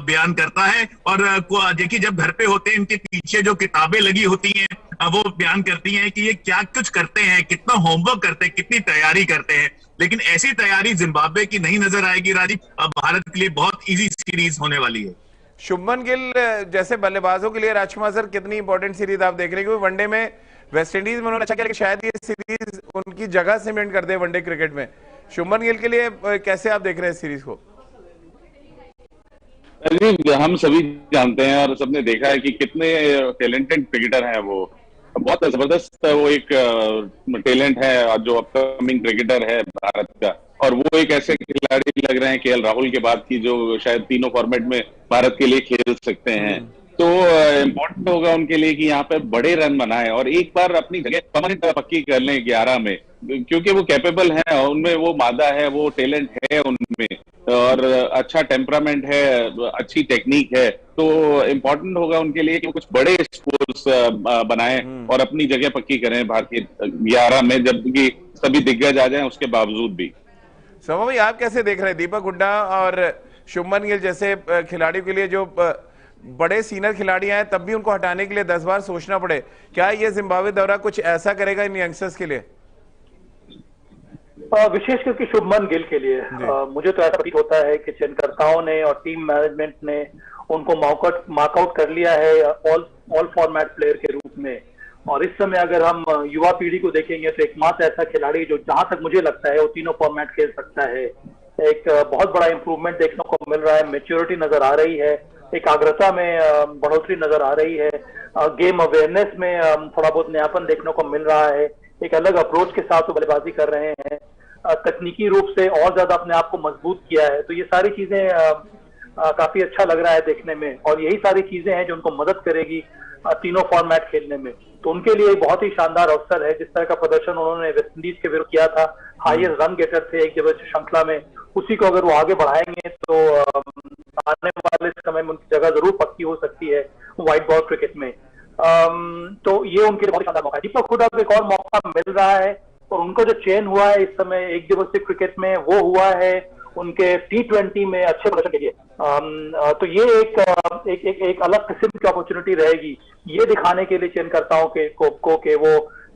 बयान करता है। और देखिए जब घर पे होते हैं, इनके पीछे जो किताबें लगी होती हैं वो बयान करती हैं कि ये क्या कुछ करते हैं, कितना होमवर्क करते हैं, कितनी तैयारी करते हैं। लेकिन ऐसी तैयारी जिम्बाब्वे की नहीं नजर आएगी राजीव। अब भारत के लिए बहुत इजी सीरीज होने वाली है। शुभमन गिल जैसे बल्लेबाजों के लिए राजकुमार सर कितनी इंपॉर्टेंट सीरीज आप देख रहे हैं, क्योंकि वनडे में वेस्टइंडीज में उन्होंने अच्छा किया, शायद ये सीरीज उनकी जगह सीमेंट कर दे वनडे क्रिकेट में। शुभमन गिल के लिए कैसे आप देख रहे हैं इस सीरीज को? हम सभी जानते हैं और सबने देखा है कि कितने टैलेंटेड क्रिकेटर हैं वो, बहुत जबरदस्त वो एक टैलेंट है जो अपकमिंग क्रिकेटर है भारत का। और वो एक ऐसे खिलाड़ी लग रहे हैं केएल राहुल के बाद की जो शायद तीनों फॉर्मेट में भारत के लिए खेल सकते हैं। तो इम्पोर्टेंट होगा उनके लिए कि यहाँ पे बड़े रन बनाए और एक बार अपनी जगह परमानेंट पक्की कर लें 11 में, क्योंकि वो कैपेबल है, उनमें वो मादा है, वो टैलेंट है उनमें और अच्छा टेम्परामेंट है, अच्छी टेक्निक है। तो इम्पोर्टेंट होगा उनके लिए कि वो कुछ बड़े स्कोर्स बनाएं और अपनी जगह पक्की करें भारतीय 11 में, जबकि सभी दिग्गज आ जाएं उसके बावजूद भी। समा भाई, आप कैसे देख रहे हैं दीपक हुड्डा और शुभमन गिल जैसे खिलाड़ियों के लिए जो बड़े सीनियर खिलाड़ी हैं तब भी उनको हटाने के लिए 10 बार सोचना पड़े, क्या ये जिम्बाब्वे दौरा कुछ ऐसा करेगा इन यंगस्टर्स के लिए? विशेष करके शुभमन गिल के लिए मुझे तो ऐसा प्रतीत होता है कि चयनकर्ताओं ने और टीम मैनेजमेंट ने उनको मार्कआउट कर लिया है ऑल फॉर्मेट प्लेयर के रूप में। और इस समय अगर हम युवा पीढ़ी को देखेंगे तो एकमात्र ऐसा खिलाड़ी जो जहां तक मुझे लगता है वो तीनों फॉर्मेट खेल सकता है। एक बहुत बड़ा इंप्रूवमेंट देखने को मिल रहा है, मेच्योरिटी नजर आ रही है, एकाग्रता में बढ़ोतरी नजर आ रही है, गेम अवेयरनेस में थोड़ा बहुत नयापन देखने को मिल रहा है, एक अलग अप्रोच के साथ वो बल्लेबाजी कर रहे हैं, तकनीकी रूप से और ज्यादा अपने आप को मजबूत किया है। तो ये सारी चीजें काफी अच्छा लग रहा है देखने में और यही सारी चीजें हैं जो उनको मदद करेगी तीनों फॉर्मेट खेलने में। तो उनके लिए बहुत ही शानदार अवसर है। जिस तरह का प्रदर्शन उन्होंने वेस्टइंडीज के विरुद्ध किया था, हाईएस्ट रन गेटर थे एक दिवसीय श्रृंखला में, उसी को अगर वो आगे बढ़ाएंगे तो आने वाले समय में उनकी जगह जरूर पक्की हो सकती है व्हाइट बॉल क्रिकेट में। तो ये उनके लिए बहुत शानदार मौका है। दीपक हुड्डा को एक और मौका मिल रहा है और उनका जो चयन हुआ है इस समय एक दिवसीय क्रिकेट में वो हुआ है उनके T20 में अच्छे प्रदर्शन के लिए। तो ये एक अलग किस्म की अपॉर्चुनिटी रहेगी ये दिखाने के लिए चयनकर्ताओं के वो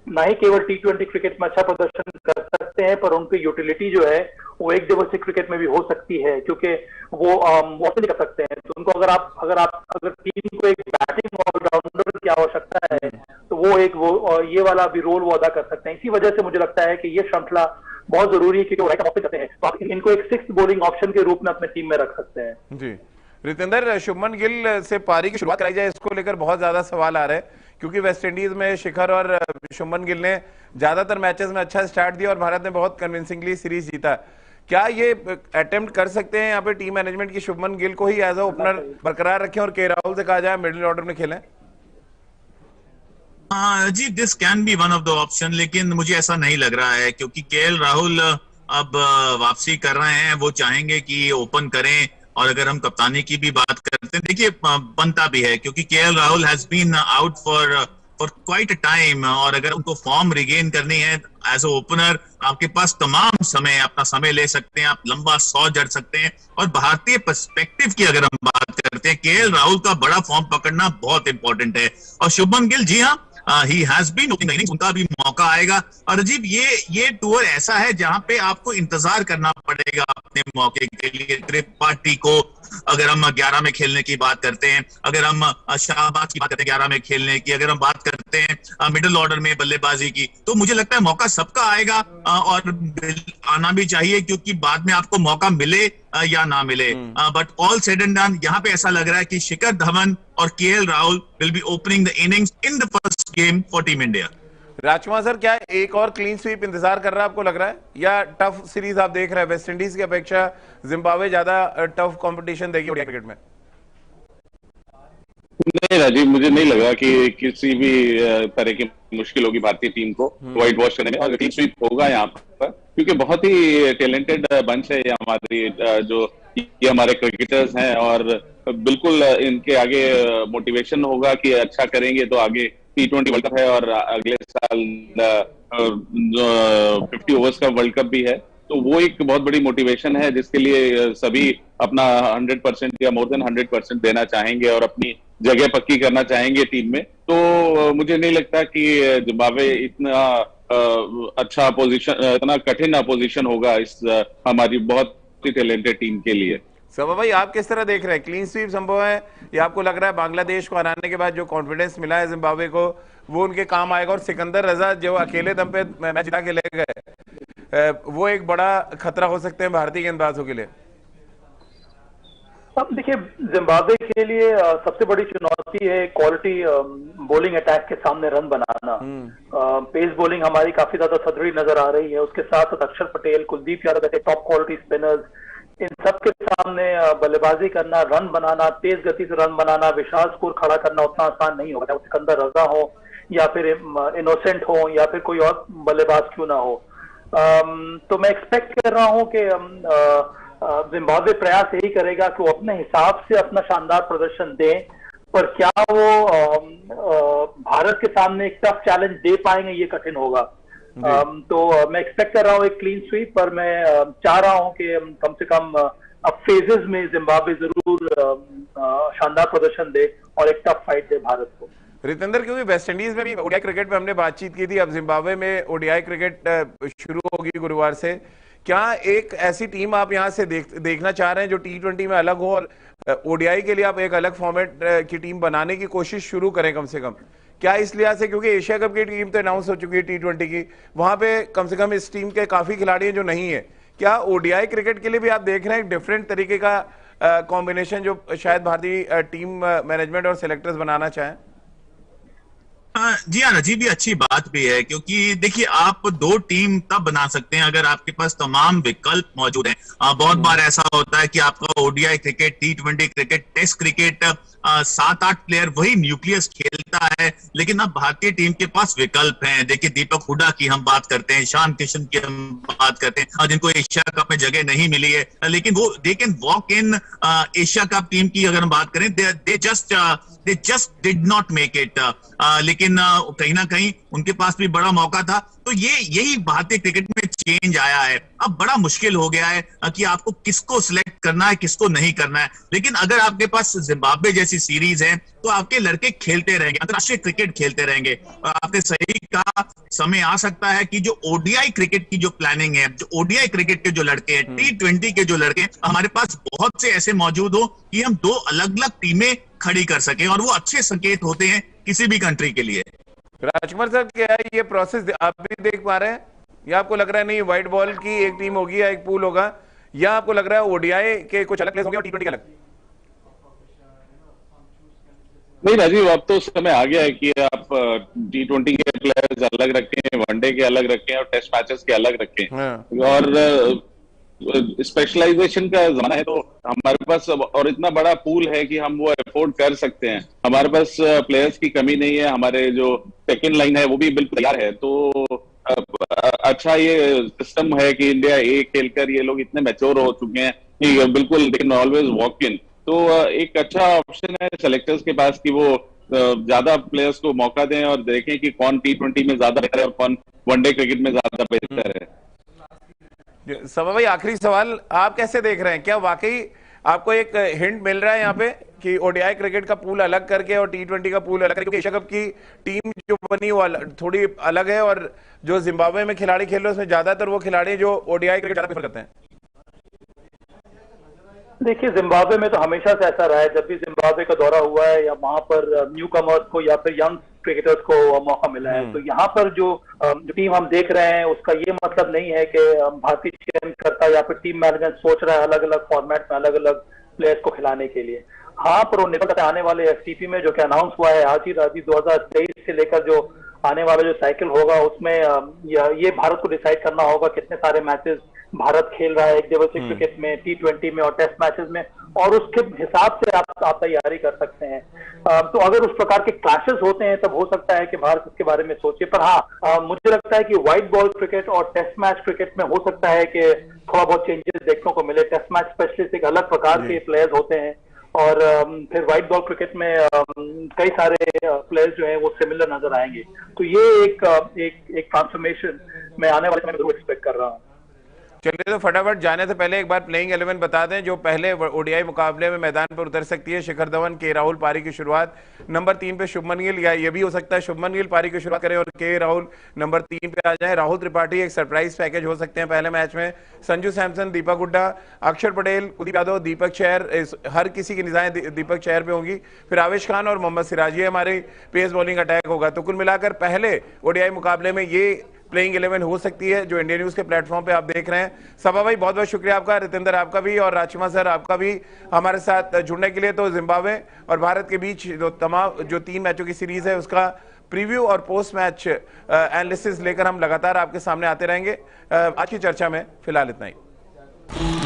न ही केवल T20 क्रिकेट में अच्छा प्रदर्शन कर सकते हैं पर उनकी यूटिलिटी जो है वो एक दिवसीय क्रिकेट में भी हो सकती है, क्योंकि वो नहीं कर सकते हैं। तो उनको अगर टीम को एक बैटिंग ऑलराउंडर की आवश्यकता है तो वो ये वाला भी रोल वो अदा कर सकते हैं। इसी वजह से मुझे लगता है कि ये श्रृंखला बहुत जरूरी है, क्योंकि वो राइट ऑप्शन करते हैं तो आप इनको एक 6th बॉलिंग ऑप्शन के रूप में अपने टीम में रख सकते हैं। जी रितेंद्र, शुभमन गिल से पारी की शुरुआत कराई जाए इसको लेकर बहुत ज्यादा सवाल आ रहे हैं, क्योंकि वेस्टइंडीज में शिखर और शुभमन गिल ने ज्यादातर मैचेस में अच्छा स्टार्ट दिया और भारत ने बहुत कन्विंसिंगली सीरीज जीता। क्या ये अटेम्प्ट कर सकते हैं यहाँ पे टीम मैनेजमेंट की शुभमन गिल को ही एज अ ओपनर बरकरार रखें और के राहुल से कहा जाए मिडिल ऑर्डर में खेलें? जी this can be one of the option, लेकिन मुझे ऐसा नहीं लग रहा है क्योंकि केएल राहुल अब वापसी कर रहे हैं, वो चाहेंगे कि ओपन करें। और अगर हम कप्तानी की भी बात करते हैं, देखिए बनता भी है क्योंकि KL Rahul has been out for quite a time और अगर उनको फॉर्म रिगेन करनी है एज अ ओपनर आपके पास तमाम समय, अपना समय ले सकते हैं, आप लंबा 100 जड़ सकते हैं। और भारतीय पर्सपेक्टिव की अगर हम बात करते हैं, केएल राहुल का बड़ा फॉर्म पकड़ना बहुत इंपॉर्टेंट है। और शुभमन गिल, जी हाँ, he has been opening innings, उनका भी मौका आएगा। और अजीब ये टूर ऐसा है जहां पे आपको इंतजार करना पड़ेगा अपने मौके के लिए। त्रिपाठी को अगर हम 11 में खेलने की बात करते हैं, अगर हम शाहबाज की बात करते हैं 11 में खेलने की, अगर हम बात करते हैं मिडिल ऑर्डर में बल्लेबाजी की, तो मुझे लगता है मौका सबका आएगा और आना भी चाहिए, क्योंकि बाद में आपको मौका मिले या ना मिले। But all said and done, यहाँ पे ऐसा लग रहा है कि शिखर धवन और KL Rahul will be opening the innings in the first game for team India. Rajkumar sir, क्या एक और क्लीन स्वीप इंतजार कर रहा है आपको लग रहा है, या टफ सीरीज आप देख रहे हैं? वेस्टइंडीज की अपेक्षा जिम्बाब्वे ज्यादा टफ कंपटीशन देगी ओडीआई क्रिकेट में? नहीं राजीव, मुझे नहीं लगा कि किसी भी तरह की मुश्किल होगी भारतीय टीम को व्हाइट वॉश करने में, और क्लीन स्वीप होगा यहाँ पर, क्योंकि बहुत ही टैलेंटेड बंच है ये हमारे क्रिकेटर्स हैं और बिल्कुल इनके आगे मोटिवेशन होगा कि अच्छा करेंगे तो आगे T20 वर्ल्ड कप है और अगले साल 50 ओवर्स का वर्ल्ड कप भी है। तो वो एक बहुत बड़ी मोटिवेशन है जिसके लिए सभी अपना 100% या मोर देन 100% देना चाहेंगे और अपनी जगह पक्की करना चाहेंगे टीम में। तो मुझे नहीं लगता कि जिम्बाब्वे इतना अच्छा अपोजिशन, इतना कठिन अपोजिशन होगा इस हमारी बहुत ही टैलेंटेड टीम के लिए। सवा भाई, आप किस तरह देख रहे हैं? क्लीन स्वीप संभव है या आपको लग रहा है बांग्लादेश को हराने के बाद जो कॉन्फिडेंस मिला है जिम्बाब्वे को वो उनके काम आएगा? और सिकंदर रजा जो अकेले दम पे मैच जिता के ले गए, वो एक बड़ा खतरा हो सकते हैं भारतीय गेंदबाजों के लिए। अब देखिए, जिम्बाब्वे के लिए सबसे बड़ी चुनौती है क्वालिटी बॉलिंग अटैक के सामने रन बनाना। पेस बॉलिंग हमारी काफी ज्यादा सदरी नजर आ रही है, उसके साथ अक्षर पटेल, कुलदीप यादव जैसे टॉप क्वालिटी स्पिनर्स, इन सब के सामने बल्लेबाजी करना, रन बनाना, तेज गति से रन बनाना, विशाल स्कोर खड़ा करना उतना आसान नहीं होगा। सिकंदर रजा हो या फिर इनोसेंट हो या फिर कोई और बल्लेबाज क्यों ना हो। तो मैं एक्सपेक्ट कर रहा हूं कि जिम्बाब्वे प्रयास यही करेगा कि वो अपने हिसाब से अपना शानदार प्रदर्शन दें, पर क्या वो भारत के सामने एक टफ चैलेंज दे पाएंगे ये कठिन होगा। तो मैं एक्सपेक्ट कर रहा हूँ एक क्लीन स्वीप, पर मैं चाह रहा हूँ कि कम से कम अब फेजेस में जिम्बाब्वे जरूर शानदार प्रदर्शन दे और एक टफ फाइट दे भारत को। रितेंद्र, क्योंकि वेस्ट इंडीज में भी ओडीआई क्रिकेट में हमने बातचीत की थी, अब जिम्बाब्वे में ओडीआई क्रिकेट शुरू होगी गुरुवार से। क्या एक ऐसी टीम आप यहां से देखना चाह रहे हैं जो T20 में अलग हो और ओडीआई के लिए आप एक अलग फॉर्मेट की टीम बनाने की कोशिश शुरू करें कम से कम? क्या इस लिहाज से, क्योंकि एशिया कप की टीम तो अनाउंस हो चुकी है T20 की, वहां पे कम से कम इस टीम के काफी खिलाड़ी हैं जो नहीं है, क्या ओडीआई क्रिकेट के लिए भी आप देख रहे हैं एक डिफरेंट तरीके का कॉम्बिनेशन जो शायद भारतीय टीम मैनेजमेंट और सिलेक्टर्स बनाना चाहें? जी हाँ, अजीब भी अच्छी बात भी है, क्योंकि देखिए आप दो टीम तब बना सकते हैं अगर आपके पास तमाम विकल्प मौजूद हैं। बहुत बार ऐसा होता है कि आपका ODI cricket, T20 cricket, test cricket 7-8 player वही न्यूक्लियस खेलता है, लेकिन अब भारतीय टीम के पास विकल्प हैं। देखिए दीपक हुडा की हम बात करते हैं, ईशान किशन की हम बात करते हैं, जिनको एशिया कप में जगह नहीं मिली है, लेकिन वो they can walk in Asia cup team की अगर हम बात करें, they just did not make it, लेकिन कहीं ना कहीं उनके पास भी बड़ा मौका था। तो यही भारतीय क्रिकेट में चेंज आया है। अब बड़ा मुश्किल हो गया है कि आपको किसको सिलेक्ट करना है, किसको नहीं करना है। लेकिन अगर आपके पास जिम्बाब्वे जैसी सीरीज है तो आपके लड़के खेलते रहेंगे, अंतरराष्ट्रीय क्रिकेट खेलते रहेंगे। आपने सही कहा, समय आ सकता है कि जो ओडीआई क्रिकेट की जो प्लानिंग है, जो ओडीआई क्रिकेट के जो लड़के हैं, T20 के जो लड़के हैं, हमारे पास बहुत से ऐसे मौजूद हो कि हम दो अलग अलग टीमें खड़ी कर सकें, और वो अच्छे संकेत होते हैं किसी भी कंट्री के लिए। राजकुमार साहब, क्या है ये प्रोसेस आप भी देख पा रहे हैं, या आपको लग रहा है नहीं व्हाइट बॉल की एक टीम होगी या एक पूल होगा, या आपको लग रहा है ओडीआई के कुछ अलग प्लेस होंगे और T20 के अलग? नहीं राजीव, अब तो समय आ गया है कि आप T20 के प्लेयर्स अलग रखें, वनडे के अलग रखें और टेस्ट मैचेस के अलग रखें। और स्पेशलाइजेशन का जमाना है, तो हमारे पास और इतना बड़ा पूल है कि हम वो अफोर्ड कर सकते हैं। हमारे पास प्लेयर्स की कमी नहीं है, हमारे जो सेकंड लाइन है वो भी बिल्कुल तैयार है। तो अच्छा ये सिस्टम है कि इंडिया ए खेलकर ये लोग इतने मैच्योर हो चुके हैं कि बिल्कुल they can always walk in. तो एक अच्छा ऑप्शन है सेलेक्टर्स के पास कि वो ज्यादा प्लेयर्स को मौका दें और देखें कि कौन T20 में ज्यादा बेहतर है और कौन वनडे क्रिकेट में ज्यादा बेहतर है। सवा भाई, आखिरी सवाल, आप कैसे देख रहे हैं? क्या वाकई आपको एक हिंट मिल रहा है यहाँ पे कि ओडीआई क्रिकेट का पूल अलग करके और T20 का पूल अलग करके, क्योंकि एशिया कप की टीम जो बनी वो थोड़ी अलग है, और जो जिम्बाब्वे में खिलाड़ी खेल रहे हैं उसमें ज्यादातर वो खिलाड़ी जो ओडीआई क्रिकेट ज्यादा प्रेफर करते हैं? देखिए, जिम्बाब्वे में तो हमेशा से ऐसा रहा है, जब भी जिम्बाब्वे का दौरा हुआ है या वहां पर न्यू कमर्स को या फिर यंग क्रिकेटर्स को मौका मिला है। तो यहाँ पर जो टीम हम देख रहे हैं उसका ये मतलब नहीं है कि भारतीय चयनकर्ता या फिर टीम मैनेजमेंट सोच रहा है अलग अलग फॉर्मेट में अलग अलग प्लेयर्स को खिलाने के लिए। हाँ, पर वो निकल आने वाले FTP में जो कि अनाउंस हुआ है आज ही 2023 से लेकर जो आने वाला जो साइकिल होगा उसमें ये भारत को डिसाइड करना होगा कितने सारे मैचेस भारत खेल रहा है एक दिवसीय क्रिकेट में, T20 में और टेस्ट मैचेस में, और उसके हिसाब से आप तैयारी कर सकते हैं। तो अगर उस प्रकार के क्लैशेस होते हैं तब हो सकता है कि भारत इसके बारे में सोचे। पर हाँ, मुझे लगता है कि व्हाइट बॉल क्रिकेट और टेस्ट मैच क्रिकेट में हो सकता है कि थोड़ा बहुत चेंजेस देखने को मिले। टेस्ट मैच स्पेशलिस्ट एक अलग प्रकार के प्लेयर्स होते हैं, और फिर व्हाइट बॉल क्रिकेट में कई सारे प्लेयर्स जो हैं वो सिमिलर नजर आएंगे। तो ये एक ट्रांसफॉर्मेशन मैं आने वाले समय में जरूर एक्सपेक्ट कर रहा हूँ। चलिए तो फटाफट जाने से पहले एक बार प्लेइंग 11 बता दें जो पहले ओडीआई मुकाबले में मैदान पर उतर सकती है। शिखर धवन, के राहुल पारी की शुरुआत, नंबर 3 पे शुभमन गिल, या ये भी हो सकता है शुभमन गिल पारी की शुरुआत करें और के राहुल नंबर 3 पे आ जाए। राहुल त्रिपाठी एक सरप्राइज पैकेज हो सकते हैं पहले मैच में। संजू सैमसन, दीपक हुड्डा, अक्षर पटेल, कुलदीप यादव, दीपक चहर, हर किसी की निगाहें दीपक चहर पे होंगी। फिर आवेश खान और मोहम्मद सिराज, ये हमारे पेस बॉलिंग अटैक होगा। तो कुल मिलाकर पहले ओडीआई मुकाबले में ये प्लेइंग 11 हो सकती है जो इंडिया न्यूज के प्लेटफॉर्म पे आप देख रहे हैं। सबा भाई बहुत बहुत शुक्रिया आपका, रितेंद्र आपका भी, और राजकुमार सर आपका भी हमारे साथ जुड़ने के लिए। तो जिम्बाब्वे और भारत के बीच जो 3 मैचों की सीरीज है उसका प्रीव्यू और पोस्ट मैच एनालिसिस लेकर हम लगातार आपके सामने आते रहेंगे। आज की चर्चा में फिलहाल इतना ही।